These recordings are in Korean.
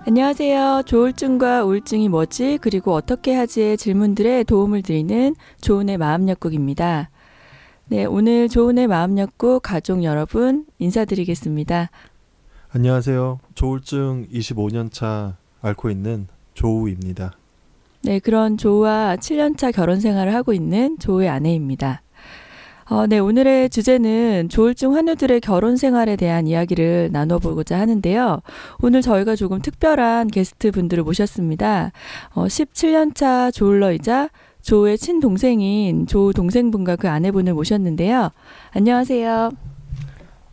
안녕하세요. 조울증과 우울증이 뭐지? 그리고 어떻게 하지의 질문들에 도움을 드리는 조은의 마음약국입니다. 네, 오늘 조은의 마음약국 가족 여러분 인사드리겠습니다. 안녕하세요. 조울증 25년차 앓고 있는 조우입니다. 네, 그런 조우와 7년차 결혼 생활을 하고 있는 조우의 아내입니다. 네, 오늘의 주제는 조울증 환우들의 결혼 생활에 대한 이야기를 나눠보고자 하는데요. 오늘 저희가 조금 특별한 게스트 분들을 모셨습니다. 17년차 조울러이자 조우의 친동생인 조우 동생분과 그 아내분을 모셨는데요. 안녕하세요.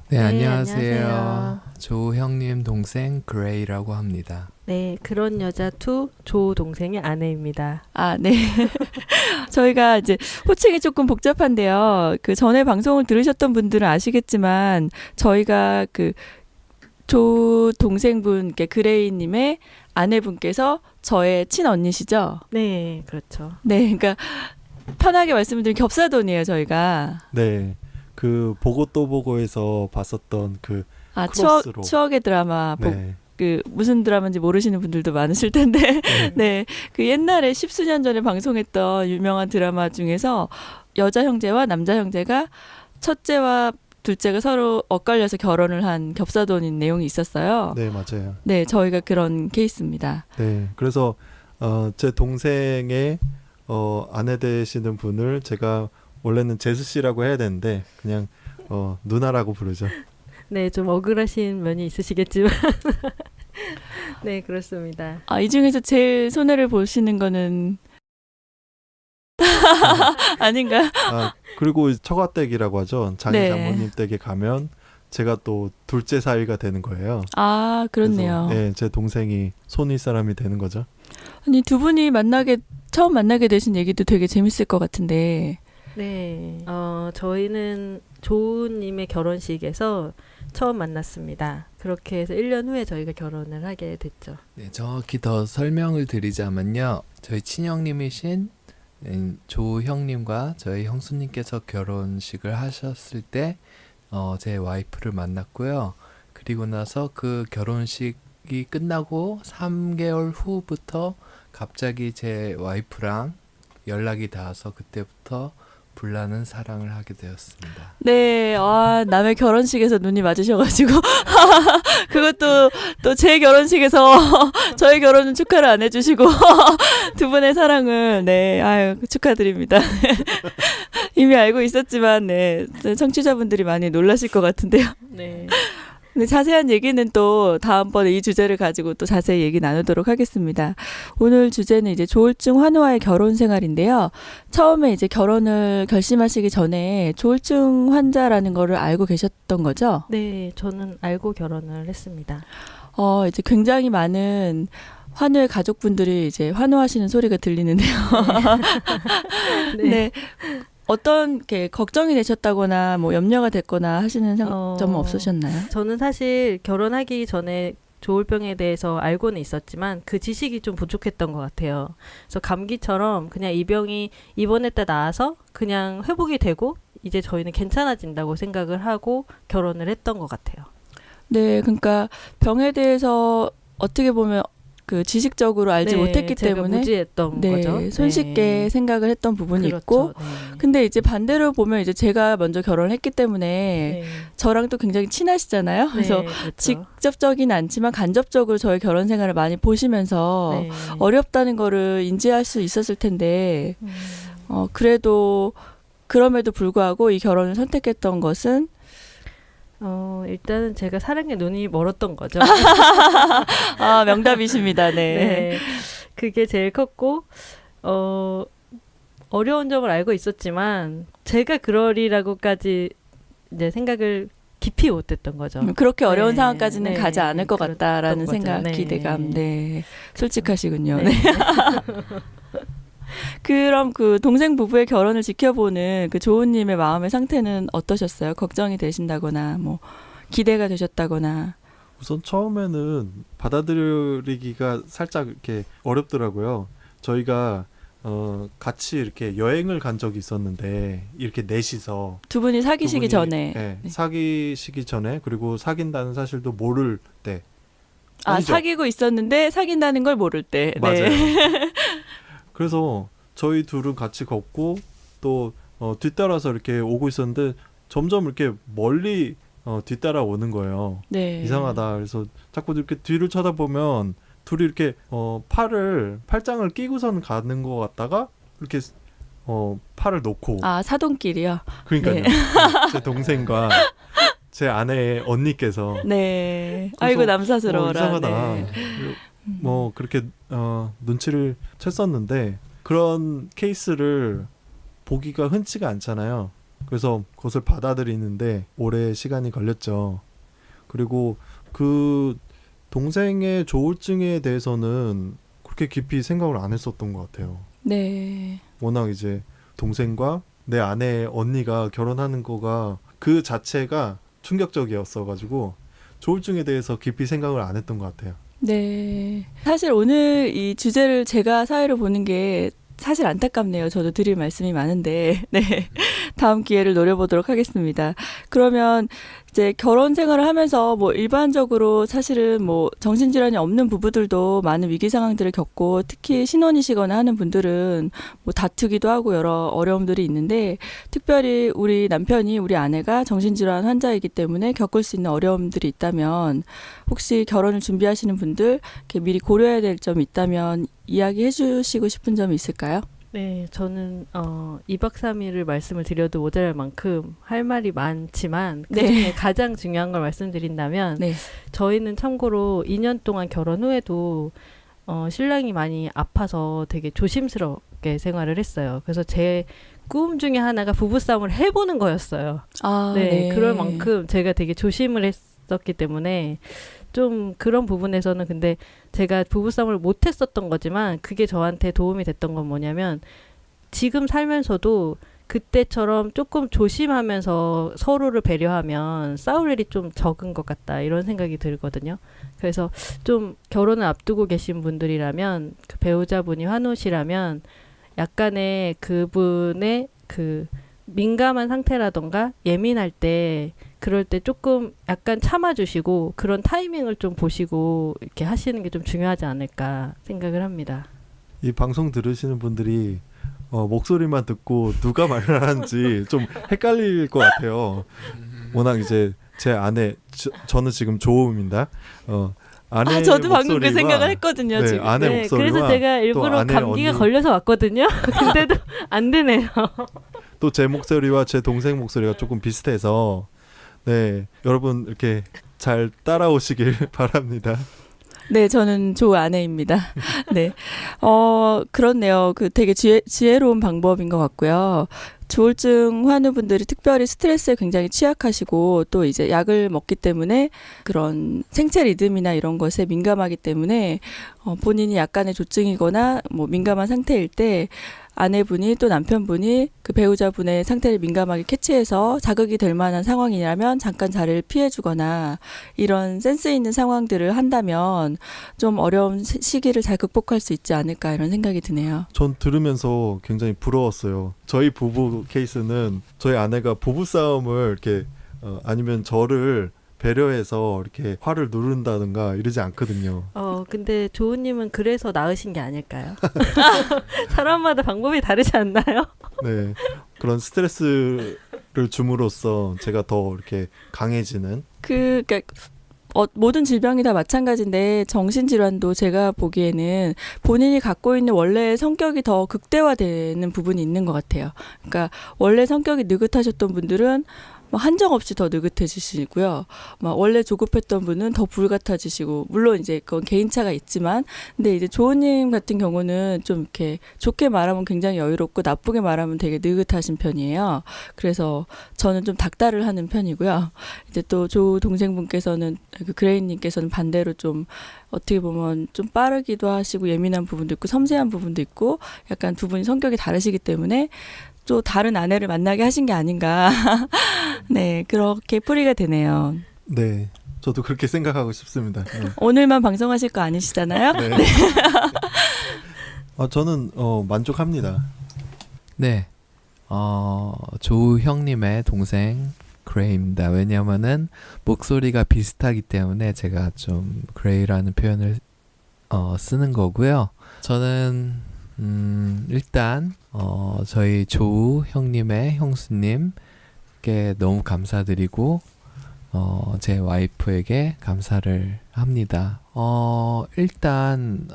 네, 네, 안녕하세요. 안녕하세요. 조 형님 동생 그레이라고 합니다. 네, 그런 여자 투 조 동생의 아내입니다. 아, 네. 저희가 이제 호칭이 조금 복잡한데요. 그 전에 방송을 들으셨던 분들은 아시겠지만 저희가 그 조 동생분, 그레이님의 아내분께서 저의 친언니시죠? 네, 그렇죠. 네, 그러니까 편하게 말씀드리면 겹사돈이에요, 저희가. 네. 그 보고 또 보고에서 봤었던 그 아, 크로스로. 추억의 드라마, 네. 그 무슨 드라마인지 모르시는 분들도 많으실 텐데, 네. 네, 그 옛날에 십수년 전에 방송했던 유명한 드라마 중에서 여자 형제와 남자 형제가 첫째와 둘째가 서로 엇갈려서 결혼을 한 겹사돈인 내용이 있었어요. 네, 맞아요. 네, 저희가 그런 케이스입니다. 네. 그래서 제 동생의 아내 되시는 분을 제가 원래는 제수 씨라고 해야 되는데 그냥 누나라고 부르죠. 네, 좀 억울하신 면이 있으시겠지만 네, 그렇습니다. 아, 이 중에서 제일 손해를 보시는 거는 아닌가요? 아, 그리고 처가댁이라고 하죠. 자기 네. 장모님 댁에 가면 제가 또 둘째 사위가 되는 거예요. 아, 그렇네요. 그래서, 네, 제 동생이 손윗 사람이 되는 거죠. 아니, 두 분이 처음 만나게 되신 얘기도 되게 재밌을 것 같은데. 네, 저희는 조우님의 결혼식에서 처음 만났습니다. 그렇게 해서 1년 후에 저희가 결혼을 하게 됐죠. 네, 정확히 더 설명을 드리자면요. 저희 친형님이신 조 형님과 저희 형수님께서 결혼식을 하셨을 때 제 와이프를 만났고요. 그리고 나서 그 결혼식이 끝나고 3개월 후부터 갑자기 제 와이프랑 연락이 닿아서 그때부터 불나는 사랑을 하게 되었습니다. 네, 남의 결혼식에서 눈이 맞으셔가지고. 그것도 또 제 결혼식에서 저희 결혼은 축하를 안 해주시고. 두 분의 사랑을, 네, 아유, 축하드립니다. 이미 알고 있었지만, 네, 청취자분들이 많이 놀라실 것 같은데요. 네. 네, 자세한 얘기는 또 다음번에 이 주제를 가지고 또 자세히 얘기 나누도록 하겠습니다. 오늘 주제는 이제 조울증 환우와의 결혼 생활인데요. 처음에 이제 결혼을 결심하시기 전에 조울증 환자라는 거를 알고 계셨던 거죠? 네, 저는 알고 결혼을 했습니다. 이제 굉장히 많은 환우의 가족분들이 이제 환호하시는 소리가 들리는데요. 네. 어떤 게 걱정이 되셨다거나 뭐 염려가 됐거나 하시는 점은 없으셨나요? 저는 사실 결혼하기 전에 조울병에 대해서 알고는 있었지만 그 지식이 좀 부족했던 것 같아요. 그래서 감기처럼 그냥 이 병이 입원했다 나아서 그냥 회복이 되고 이제 저희는 괜찮아진다고 생각을 하고 결혼을 했던 것 같아요. 네, 그러니까 병에 대해서 어떻게 보면 그 지식적으로 알지 못했기 제가 때문에 무지했던 네, 거죠. 손쉽게 네. 생각을 했던 부분이 그렇죠. 있고 네. 근데 이제 반대로 보면 이제 제가 먼저 결혼을 했기 때문에 네. 저랑 또 굉장히 친하시잖아요. 그래서 네, 그렇죠. 직접적이는 않지만 간접적으로 저의 결혼 생활을 많이 보시면서 네. 어렵다는 거를 인지할 수 있었을 텐데 음. 그래도 그럼에도 불구하고 이 결혼을 선택했던 것은 일단은 제가 사랑에 눈이 멀었던 거죠. 명답이십니다. 네. 네. 그게 제일 컸고, 어려운 점을 알고 있었지만, 제가 그러리라고까지 이제 생각을 깊이 못했던 거죠. 그렇게 어려운 네. 상황까지는 네. 가지 않을 것 같다라는 그랬던 생각, 거죠. 네. 기대감. 네. 솔직하시군요. 네. 네. 그럼 그 동생 부부의 결혼을 지켜보는 그 조우님의 마음의 상태는 어떠셨어요? 걱정이 되신다거나 뭐 기대가 되셨다거나. 우선 처음에는 받아들이기가 살짝 이렇게 어렵더라고요. 저희가 같이 이렇게 여행을 간 적이 있었는데 이렇게 넷이서 두 분이 사귀시기 두 분이, 전에. 네, 네. 사귀시기 전에 그리고 사귄다는 사실도 모를 때 아, 아니죠. 사귀고 있었는데 사귄다는 걸 모를 때. 맞아요. 네. 그래서 저희 둘은 같이 걷고 또 뒤따라서 이렇게 오고 있었는데 점점 이렇게 멀리 뒤따라 오는 거예요. 네. 이상하다. 그래서 자꾸 이렇게 뒤를 쳐다보면 둘이 이렇게 팔짱을 끼고선 가는 것 같다가 이렇게 팔을 놓고 아, 사돈끼리요. 그러니까요. 네. 제 동생과 제 아내의 언니께서 네. 그래서, 아이고 남사스러워라. 이상하다. 네. 뭐 그렇게 눈치를 챘었는데 그런 케이스를 보기가 흔치가 않잖아요. 그래서 그것을 받아들이는데 오래 시간이 걸렸죠. 그리고 그 동생의 조울증에 대해서는 그렇게 깊이 생각을 안 했었던 것 같아요. 네. 워낙 이제 동생과 내 아내의 언니가 결혼하는 거가 그 자체가 충격적이었어가지고 조울증에 대해서 깊이 생각을 안 했던 것 같아요. 네. 사실 오늘 이 주제를 제가 사회로 보는 게 사실 안타깝네요. 저도 드릴 말씀이 많은데, 네. 다음 기회를 노려보도록 하겠습니다. 그러면 이제 결혼 생활을 하면서 뭐 일반적으로 사실은 뭐 정신질환이 없는 부부들도 많은 위기 상황들을 겪고 특히 신혼이시거나 하는 분들은 뭐 다투기도 하고 여러 어려움들이 있는데 특별히 우리 남편이 우리 아내가 정신질환 환자이기 때문에 겪을 수 있는 어려움들이 있다면 혹시 결혼을 준비하시는 분들 이렇게 미리 고려해야 될 점이 있다면 이야기해 주시고 싶은 점이 있을까요? 네, 저는 2박 3일을 말씀을 드려도 모자랄 만큼 할 말이 많지만 네. 그중에 가장 중요한 걸 말씀드린다면 네. 저희는 참고로 2년 동안 결혼 후에도 신랑이 많이 아파서 되게 조심스럽게 생활을 했어요. 그래서 제 꿈 중에 하나가 부부싸움을 해보는 거였어요. 아, 네, 그럴 만큼 제가 되게 조심을 했었기 때문에 좀 그런 부분에서는 근데 제가 부부싸움을 못 했었던 거지만 그게 저한테 도움이 됐던 건 뭐냐면 지금 살면서도 그때처럼 조금 조심하면서 서로를 배려하면 싸울 일이 좀 적은 것 같다 이런 생각이 들거든요. 그래서 좀 결혼을 앞두고 계신 분들이라면 그 배우자분이 환우시라면 약간의 그분의 그 민감한 상태라던가 예민할 때 그럴 때 조금 약간 참아주시고 그런 타이밍을 좀 보시고 이렇게 하시는 게 좀 중요하지 않을까 생각을 합니다. 이 방송 들으시는 분들이 목소리만 듣고 누가 말을 하는지 좀 헷갈릴 것 같아요. 워낙 이제 제 아내 저는 지금 조음입니다. 아내 저도 방금 그 목소리와 생각을 했거든요. 네, 지금. 아내 네, 목소리와 그래서 제가 일부러 아내 감기가 언니. 걸려서 왔거든요. 근데도 안 되네요. 또 제 목소리와 제 동생 목소리가 조금 비슷해서 네 여러분 이렇게 잘 따라오시길 바랍니다. 네, 저는 조 아내입니다. 네. 그렇네요. 그 되게 지혜로운 방법인 것 같고요. 조울증 환우분들이 특별히 스트레스에 굉장히 취약하시고 또 이제 약을 먹기 때문에 그런 생체 리듬이나 이런 것에 민감하기 때문에 본인이 약간의 조증이거나 뭐 민감한 상태일 때 아내분이 또 남편분이 그 배우자분의 상태를 민감하게 캐치해서 자극이 될 만한 상황이라면 잠깐 자리를 피해주거나 이런 센스 있는 상황들을 한다면 좀 어려운 시기를 잘 극복할 수 있지 않을까 이런 생각이 드네요. 전 들으면서 굉장히 부러웠어요. 저희 부부 케이스는 저희 아내가 부부 싸움을 이렇게 아니면 저를 배려해서 이렇게 화를 누른다든가 이러지 않거든요. 근데 조우님은 그래서 나으신 게 아닐까요? 사람마다 방법이 다르지 않나요? 네. 그런 스트레스를 줌으로써 제가 더 이렇게 강해지는 그러니까 모든 질병이 다 마찬가지인데 정신질환도 제가 보기에는 본인이 갖고 있는 원래의 성격이 더 극대화되는 부분이 있는 것 같아요. 그러니까 원래 성격이 느긋하셨던 분들은 한정없이 더 느긋해지시고요. 원래 조급했던 분은 더 불같아지시고, 물론 이제 그건 개인차가 있지만, 근데 이제 조우님 같은 경우는 좀 이렇게 좋게 말하면 굉장히 여유롭고 나쁘게 말하면 되게 느긋하신 편이에요. 그래서 저는 좀 닥달을 하는 편이고요. 이제 또 조 동생분께서는 그 그레인님께서는 반대로 좀 어떻게 보면 좀 빠르기도 하시고 예민한 부분도 있고 섬세한 부분도 있고 약간 두 분이 성격이 다르시기 때문에 또 다른 아내를 만나게 하신 게 아닌가. 네, 그렇게 풀이가 되네요. 네. 저도 그렇게 생각하고 싶습니다. 네. 오늘만 방송하실 거 아니시잖아요? 네. 저는 만족합니다. 네. 조우 형님의 동생 그레이입니다. 왜냐면은 목소리가 비슷하기 때문에 제가 좀 그레이라는 표현을 쓰는 거고요. 저는 일단 저희 조우 형님의 형수님께 너무 감사드리고 제 와이프에게 감사를 합니다. 일단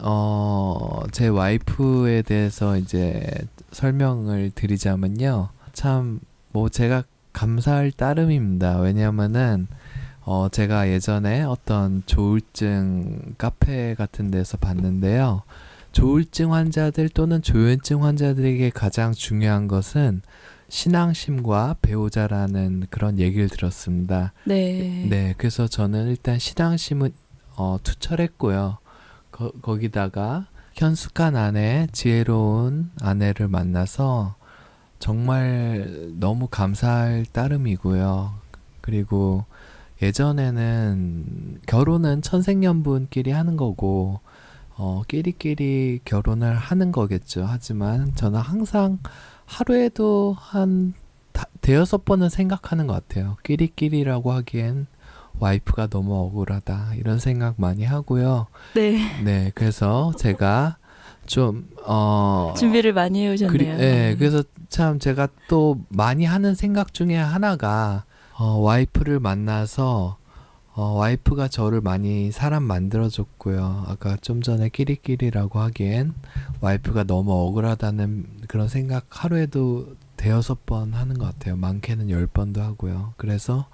제 와이프에 대해서 이제 설명을 드리자면요. 참 뭐 제가 감사할 따름입니다. 왜냐면은 제가 예전에 어떤 조울증 카페 같은 데서 봤는데요. 조울증 환자들 또는 조현증 환자들에게 가장 중요한 것은 신앙심과 배우자라는 그런 얘기를 들었습니다. 네. 네, 그래서 저는 일단 신앙심은 투철했고요. 거기다가 현숙한 아내, 지혜로운 아내를 만나서 정말 너무 감사할 따름이고요. 그리고 예전에는 결혼은 천생연분끼리 하는 거고 끼리끼리 결혼을 하는 거겠죠. 하지만 저는 항상 하루에도 한 대여섯 번은 생각하는 것 같아요. 끼리끼리라고 하기엔 와이프가 너무 억울하다 이런 생각 많이 하고요. 네. 네, 그래서 제가 좀 준비를 많이 해오셨네요. 네, 그래서 참 제가 또 많이 하는 생각 중에 하나가 와이프를 만나서 와이프가 저를 많이 사람 만들어줬고요. 아까 좀 전에 끼리끼리라고 하기엔 와이프가 너무 억울하다는 그런 생각 하루에도 대여섯 번 하는 것 같아요. 많게는 10번도 하고요. 그래서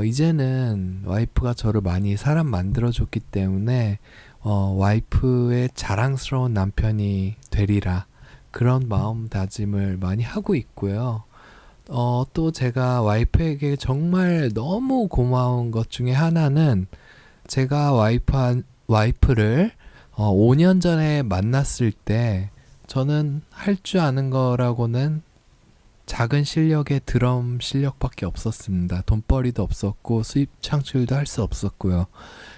이제는 와이프가 저를 많이 사람 만들어줬기 때문에 와이프의 자랑스러운 남편이 되리라 그런 마음다짐을 많이 하고 있고요. 또 제가 와이프에게 정말 너무 고마운 것 중에 하나는 제가 와이프를 5년 전에 만났을 때 저는 할 줄 아는 거라고는 작은 실력의 드럼 실력밖에 없었습니다. 돈벌이도 없었고 수입 창출도 할 수 없었고요.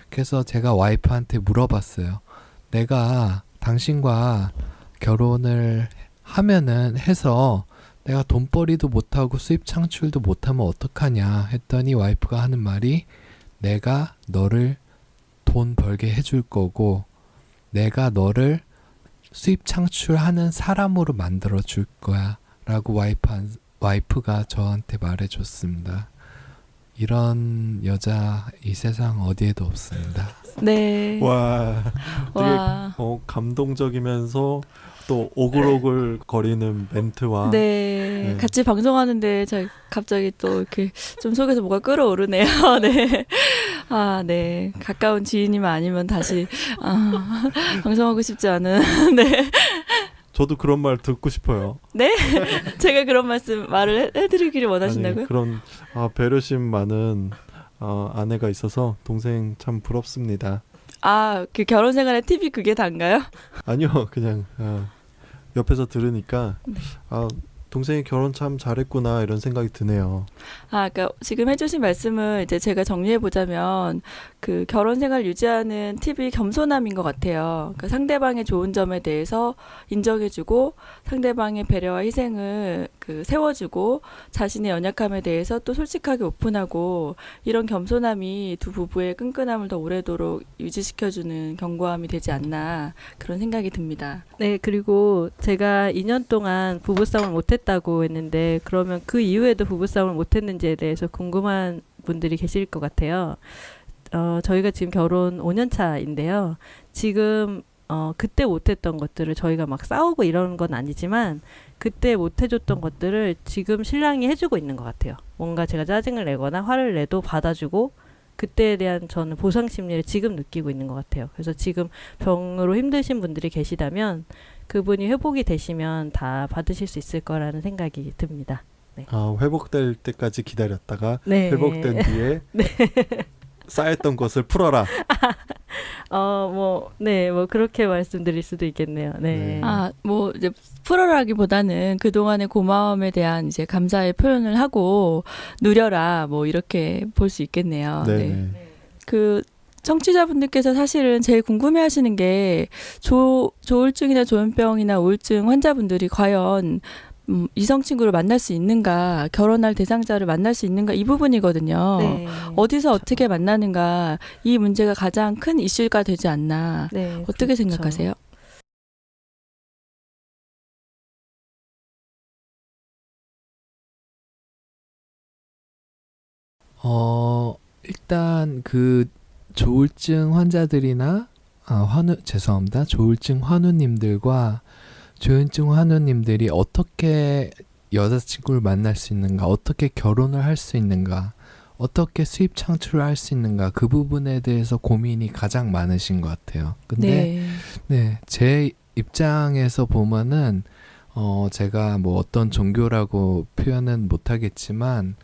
그래서 제가 와이프한테 물어봤어요. 내가 당신과 결혼을 해서 내가 돈벌이도 못하고 수입 창출도 못하면 어떡하냐 했더니 와이프가 하는 말이 내가 너를 돈 벌게 해줄 거고 내가 너를 수입 창출하는 사람으로 만들어 줄 거야 라고 와이프가 저한테 말해줬습니다. 이런 여자 이 세상 어디에도 없습니다. 네. 와, 되게 와. 감동적이면서 또 오글오글 거리는 멘트와 네. 네. 같이 방송하는데 갑자기 또 이렇게 좀 속에서 뭐가 끓어오르네요. 네. 아, 네. 가까운 지인이면 아니면 다시 방송하고 싶지 않은. 네. 저도 그런 말 듣고 싶어요. 네? 제가 그런 말을 해드리기를 원하신다고요? 아니, 그런 배려심 많은 아내가 있어서 동생 참 부럽습니다. 아, 그 결혼 생활의 팁이 그게 단가요? 아니요, 그냥 옆에서 들으니까 동생이 결혼 참 잘했구나 이런 생각이 드네요. 그러니까 지금 해주신 말씀을 이제 제가 정리해 보자면 그 결혼 생활 유지하는 팁이 겸손함인 것 같아요. 그러니까 상대방의 좋은 점에 대해서 인정해주고 상대방의 배려와 희생을 세워주고 자신의 연약함에 대해서 또 솔직하게 오픈하고 이런 겸손함이 두 부부의 끈끈함을 더 오래도록 유지시켜주는 견고함이 되지 않나 그런 생각이 듭니다. 네, 그리고 제가 2년 동안 부부싸움을 못했다고 했는데 그러면 그 이후에도 부부싸움을 못했는지에 대해서 궁금한 분들이 계실 것 같아요. 저희가 지금 결혼 5년 차인데요. 지금 그때 못했던 것들을 저희가 막 싸우고 이러는 건 아니지만 그때 못해줬던 것들을 지금 신랑이 해주고 있는 것 같아요. 뭔가 제가 짜증을 내거나 화를 내도 받아주고 그때에 대한 저는 보상 심리를 지금 느끼고 있는 것 같아요. 그래서 지금 병으로 힘드신 분들이 계시다면 그분이 회복이 되시면 다 받으실 수 있을 거라는 생각이 듭니다. 네. 회복될 때까지 기다렸다가 네. 회복된 뒤에 네. 쌓였던 것을 풀어라. 뭐 그렇게 말씀드릴 수도 있겠네요. 네. 네. 뭐 이제 풀어라기보다는 그동안의 고마움에 대한 이제 감사의 표현을 하고 누려라 뭐 이렇게 볼 수 있겠네요. 네네. 네. 그 청취자분들께서 사실은 제일 궁금해하시는 게 조울증이나 조현병이나 우울증 환자분들이 과연 이성 친구를 만날 수 있는가, 결혼할 대상자를 만날 수 있는가 이 부분이거든요. 네. 어디서 그렇죠. 어떻게 만나는가 이 문제가 가장 큰 이슈가 되지 않나. 네, 어떻게 그렇죠. 생각하세요? 일단 그 조울증 환자들이나 죄송합니다. 조울증 환우님들과 조현증 환우님들이 어떻게 여자친구를 만날 수 있는가, 어떻게 결혼을 할 수 있는가, 어떻게 수입 창출을 할 수 있는가, 그 부분에 대해서 고민이 가장 많으신 것 같아요. 근데 네, 제 입장에서 보면은 제가 뭐 어떤 종교라고 표현은 못하겠지만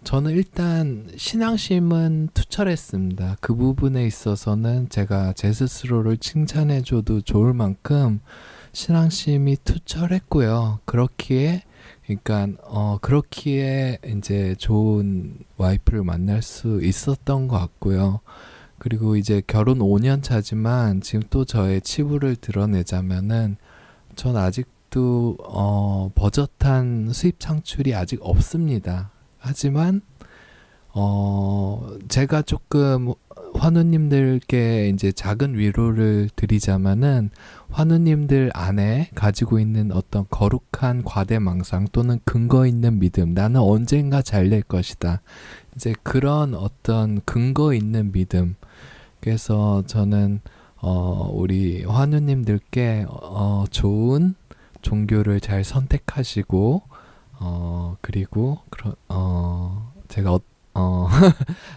저는 일단 신앙심은 투철했습니다. 그 부분에 있어서는 제가 제 스스로를 칭찬해줘도 좋을 만큼 신앙심이 투철했고요. 그렇기에 그렇기에 이제 좋은 와이프를 만날 수 있었던 것 같고요. 그리고 이제 결혼 5년 차지만 지금 또 저의 치부를 드러내자면은 전 아직도 버젓한 수입 창출이 아직 없습니다. 하지만 제가 조금 환우님들께 이제 작은 위로를 드리자면은 환우님들 안에 가지고 있는 어떤 거룩한 과대망상 또는 근거 있는 믿음, 나는 언젠가 잘 될 것이다. 이제 그런 어떤 근거 있는 믿음. 그래서 저는 우리 환우님들께 좋은 종교를 잘 선택하시고 그리고 제가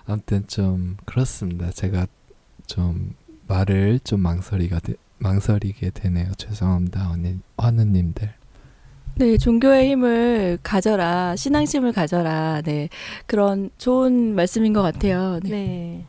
아무튼 좀 그렇습니다. 제가 좀 말을 좀 망설이게 되네요. 죄송합니다, 환우님들. 네, 종교의 힘을 가져라, 신앙심을 가져라. 네, 그런 좋은 말씀인 것 같아요. 네. 네.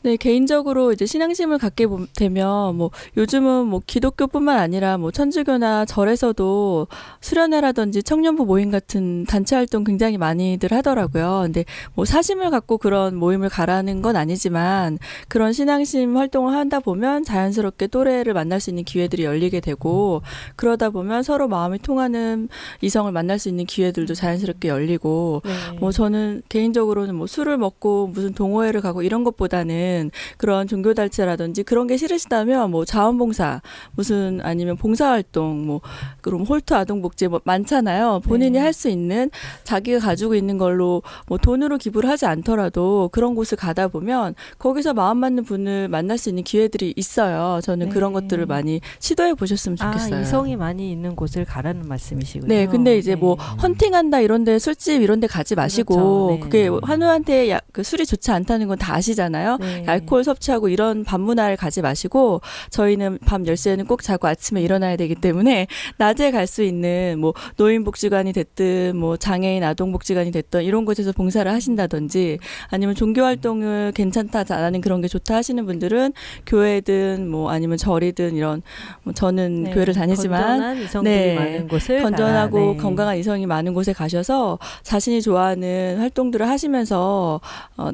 네, 개인적으로 이제 신앙심을 갖게 되면 뭐 요즘은 뭐 기독교뿐만 아니라 뭐 천주교나 절에서도 수련회라든지 청년부 모임 같은 단체 활동 굉장히 많이들 하더라고요. 근데 뭐 사심을 갖고 그런 모임을 가라는 건 아니지만 그런 신앙심 활동을 하다 보면 자연스럽게 또래를 만날 수 있는 기회들이 열리게 되고 그러다 보면 서로 마음이 통하는 이성을 만날 수 있는 기회들도 자연스럽게 열리고 네. 뭐 저는 개인적으로는 뭐 술을 먹고 무슨 동호회를 가고 이런 것보다는 그런 종교단체라든지 그런 게 싫으시다면 뭐 자원봉사 무슨 아니면 봉사활동 뭐 그럼 홀트 아동복지 뭐 많잖아요. 본인이 네. 할 수 있는 자기가 가지고 있는 걸로 뭐 돈으로 기부를 하지 않더라도 그런 곳을 가다 보면 거기서 마음 맞는 분을 만날 수 있는 기회들이 있어요. 저는 네. 그런 것들을 많이 시도해 보셨으면 좋겠어요. 이성이 많이 있는 곳을 가라는 말씀이시군요. 네, 근데 이제 뭐 네. 헌팅한다 이런데 술집 이런데 가지 마시고 그렇죠. 네. 그게 환우한테 그 술이 좋지 않다는 건 다 아시잖아요. 네. 알코올 섭취하고 이런 밤 문화를 가지 마시고 저희는 밤 10시에는 꼭 자고 아침에 일어나야 되기 때문에 낮에 갈 수 있는 뭐 노인복지관이 됐든 뭐 장애인 아동복지관이 됐든 이런 곳에서 봉사를 하신다든지 아니면 종교활동을 괜찮다 나는 그런 게 좋다 하시는 분들은 교회든 뭐 아니면 절이든 이런 뭐 저는 네. 교회를 다니지만 건전한 이성들이 네. 많은 곳을 건전하고 가라. 네. 건강한 이성이 많은 곳에 가셔서 자신이 좋아하는 활동들을 하시면서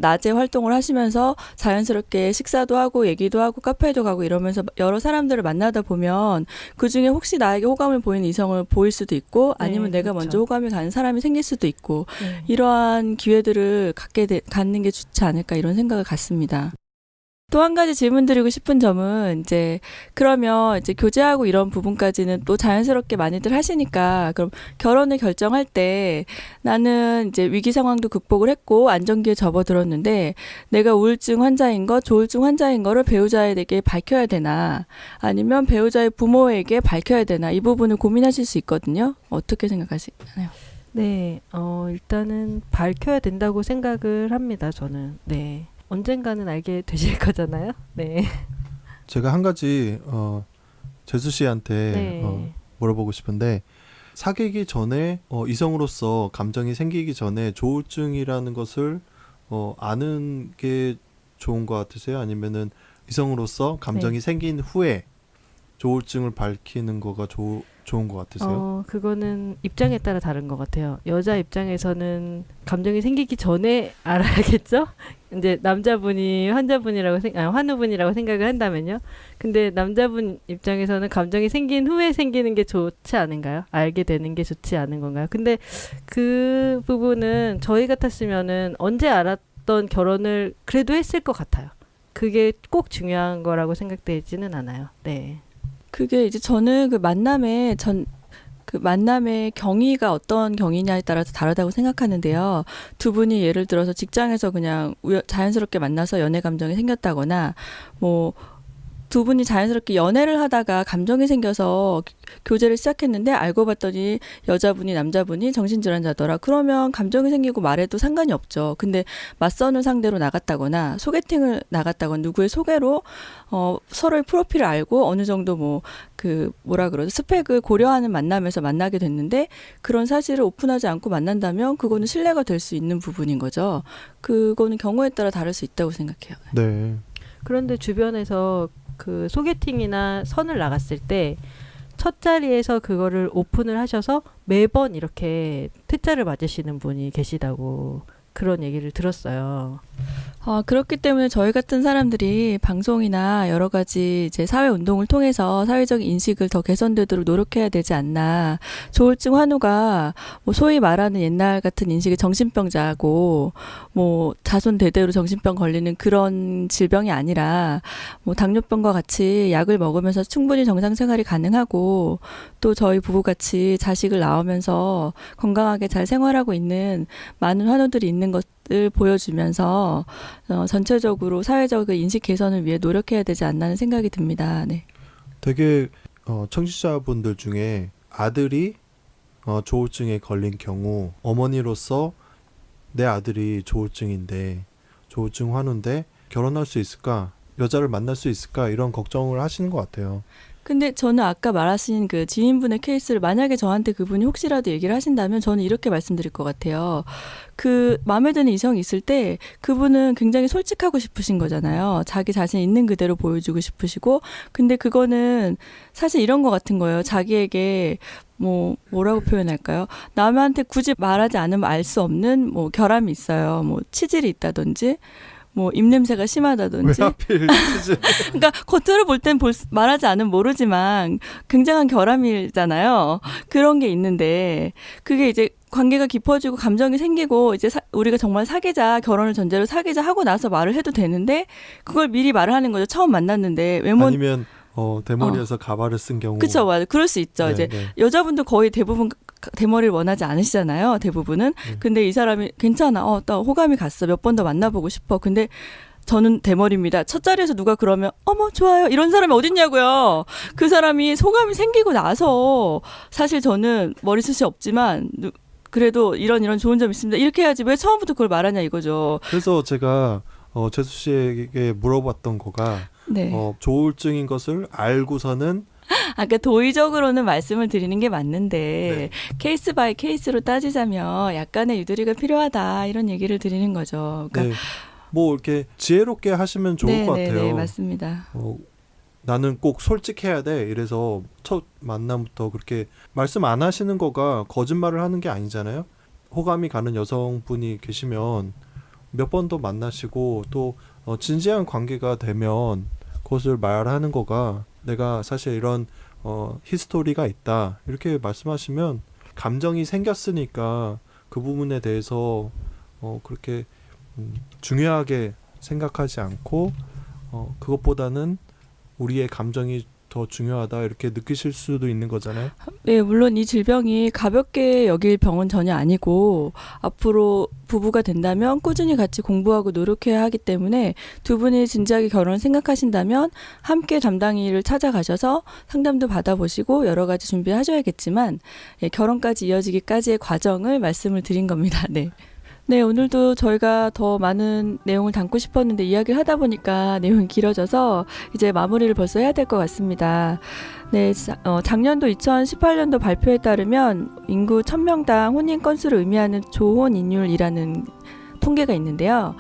낮에 활동을 하시면서 자연스럽게 식사도 하고 얘기도 하고 카페도 가고 이러면서 여러 사람들을 만나다 보면 그중에 혹시 나에게 호감을 보이는 이성을 보일 수도 있고 아니면 네, 내가 그렇죠. 먼저 호감이 가는 사람이 생길 수도 있고 네. 이러한 기회들을 갖는 게 좋지 않을까 이런 생각을 갖습니다. 또 한 가지 질문 드리고 싶은 점은 이제 그러면 이제 교제하고 이런 부분까지는 또 자연스럽게 많이들 하시니까 그럼 결혼을 결정할 때 나는 이제 위기 상황도 극복을 했고 안정기에 접어들었는데 내가 우울증 환자인 거, 조울증 환자인 거를 배우자에게 밝혀야 되나 아니면 배우자의 부모에게 밝혀야 되나 이 부분을 고민하실 수 있거든요. 어떻게 생각하시나요? 네, 일단은 밝혀야 된다고 생각을 합니다. 저는. 네. 언젠가는 알게 되실 거잖아요. 네. 제가 한 가지 재수 씨한테 네. 물어보고 싶은데 사귀기 전에 이성으로서 감정이 생기기 전에 조울증이라는 것을 아는 게 좋은 것 같으세요? 아니면은 이성으로서 감정이 생긴 후에 조울증을 밝히는 거가 좋은 것 같으세요? 그거는 입장에 따라 다른 것 같아요. 여자 입장에서는 감정이 생기기 전에 알아야겠죠? 이제 남자분이 환우분이라고 생각을 한다면요. 근데 남자분 입장에서는 감정이 생긴 후에 생기는 게 좋지 않은가요? 알게 되는 게 좋지 않은 건가요? 근데 그 부분은 저희 같았으면은 언제 알았던 결혼을 그래도 했을 것 같아요. 그게 꼭 중요한 거라고 생각되지는 않아요. 네. 그게 이제 저는 그 만남의 경위가 어떤 경위냐에 따라서 다르다고 생각하는데요. 두 분이 예를 들어서 직장에서 그냥 자연스럽게 만나서 연애 감정이 생겼다거나, 뭐, 두 분이 자연스럽게 연애를 하다가 감정이 생겨서 교제를 시작했는데 알고 봤더니 여자분이 남자분이 정신질환자더라. 그러면 감정이 생기고 말해도 상관이 없죠. 근데 맞서는 상대로 나갔다거나 소개팅을 나갔다거나 누구의 소개로 서로의 프로필을 알고 어느 정도 스펙을 고려하는 만남에서 만나게 됐는데 그런 사실을 오픈하지 않고 만난다면 그거는 신뢰가 될 수 있는 부분인 거죠. 그거는 경우에 따라 다를 수 있다고 생각해요. 네. 그런데 주변에서 그 소개팅이나 선을 나갔을 때 첫 자리에서 그거를 오픈을 하셔서 매번 이렇게 퇴짜를 맞으시는 분이 계시다고 그런 얘기를 들었어요. 그렇기 때문에 저희 같은 사람들이 방송이나 여러 가지 이제 사회 운동을 통해서 사회적인 인식을 더 개선되도록 노력해야 되지 않나. 조울증 환우가 뭐 소위 말하는 옛날 같은 인식의 정신병자고 뭐 자손 대대로 정신병 걸리는 그런 질병이 아니라 뭐 당뇨병과 같이 약을 먹으면서 충분히 정상 생활이 가능하고 또 저희 부부같이 자식을 낳으면서 건강하게 잘 생활하고 있는 많은 환우들이 있는 것을 보여주면서 전체적으로 사회적인 인식 개선을 위해 노력해야 되지 않나는 생각이 듭니다. 네. 되게 청취자분들 중에 아들이 조울증에 걸린 경우 어머니로서 내 아들이 조울증인데 조울증 환우인데 결혼할 수 있을까? 여자를 만날 수 있을까? 이런 걱정을 하시는 것 같아요. 근데 저는 아까 말하신 그 지인분의 케이스를 만약에 저한테 그분이 혹시라도 얘기를 하신다면 저는 이렇게 말씀드릴 것 같아요. 그 마음에 드는 이성이 있을 때 그분은 굉장히 솔직하고 싶으신 거잖아요. 자기 자신 있는 그대로 보여주고 싶으시고 근데 그거는 사실 이런 것 같은 거예요. 자기에게 뭐라고 표현할까요? 남한테 굳이 말하지 않으면 알 수 없는 뭐 결함이 있어요. 뭐 치질이 있다든지 뭐 입냄새가 심하다든지. 왜 하필 치질? 그러니까 겉으로 볼 땐 말하지 않으면 모르지만 굉장한 결함이잖아요. 그런 게 있는데 그게 이제 관계가 깊어지고 감정이 생기고 이제 우리가 정말 사귀자 결혼을 전제로 사귀자 하고 나서 말을 해도 되는데 그걸 미리 말을 하는 거죠. 처음 만났는데 아니면 대머리에서 가발을 쓴 경우. 그쵸, 맞아요. 그럴 수 있죠. 네, 이제 네. 여자분도 거의 대부분 대머리를 원하지 않으시잖아요. 대부분은. 근데 이 사람이 괜찮아. 나 호감이 갔어. 몇 번 더 만나보고 싶어. 근데 저는 대머리입니다. 첫 자리에서 누가 그러면 어머 좋아요. 이런 사람이 어딨냐고요. 그 사람이 소감이 생기고 나서 사실 저는 머리숱이 없지만 그래도 이런 좋은 점 있습니다. 이렇게 해야지 왜 처음부터 그걸 말하냐 이거죠. 그래서 제가 재수 씨에게 물어봤던 거가 네. 조울증인 것을 알고서는 아까 도의적으로는 말씀을 드리는 게 맞는데 네. 케이스 바이 케이스로 따지자면 약간의 유도리가 필요하다 이런 얘기를 드리는 거죠. 그러니까 네. 뭐 이렇게 지혜롭게 하시면 좋을 것 같아요. 네, 맞습니다. 나는 꼭 솔직해야 돼. 이래서 첫 만남부터 그렇게 말씀 안 하시는 거가 거짓말을 하는 게 아니잖아요. 호감이 가는 여성분이 계시면 몇 번 더 만나시고 또 진지한 관계가 되면 그것을 말하는 거가 내가 사실 이런 히스토리가 있다 이렇게 말씀하시면 감정이 생겼으니까 그 부분에 대해서 그렇게 중요하게 생각하지 않고 그것보다는 우리의 감정이 더 중요하다 이렇게 느끼실 수도 있는 거잖아요. 네, 물론 이 질병이 가볍게 여길 병은 전혀 아니고 앞으로 부부가 된다면 꾸준히 같이 공부하고 노력해야 하기 때문에 두 분이 진지하게 결혼을 생각하신다면 함께 담당이를 찾아가셔서 상담도 받아보시고 여러 가지 준비하셔야겠지만 결혼까지 이어지기까지의 과정을 말씀을 드린 겁니다. 네. 네, 오늘도 저희가 더 많은 내용을 담고 싶었는데 이야기를 하다 보니까 내용이 길어져서 이제 마무리를 벌써 해야 될 것 같습니다. 네, 작년도 2018년도 발표에 따르면 인구 1000명당 혼인 건수를 의미하는 조혼인율이라는 통계가 있는데요.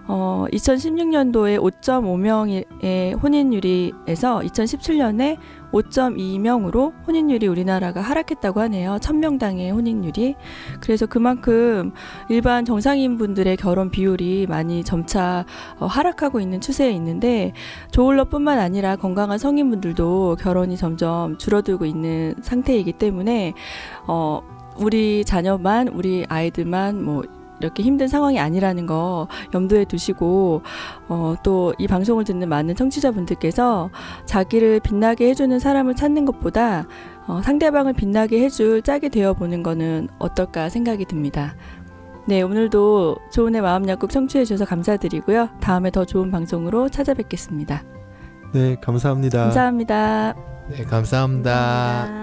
2016년도에 5.5명의 혼인율에서 2017년에 5.2명으로 혼인율이 우리나라가 하락했다고 하네요. 1000명당의 혼인율이. 그래서 그만큼 일반 정상인분들의 결혼 비율이 많이 점차 하락하고 있는 추세에 있는데 조울러뿐만 아니라 건강한 성인분들도 결혼이 점점 줄어들고 있는 상태이기 때문에 우리 자녀만, 우리 아이들만 뭐 이렇게 힘든 상황이 아니라는 거 염두에 두시고 또 이 방송을 듣는 많은 청취자분들께서 자기를 빛나게 해주는 사람을 찾는 것보다 상대방을 빛나게 해줄 짝이 되어보는 거는 어떨까 생각이 듭니다. 네, 오늘도 조은의 마음 약국 청취해 주셔서 감사드리고요. 다음에 더 좋은 방송으로 찾아뵙겠습니다. 네, 감사합니다. 감사합니다. 네, 감사합니다.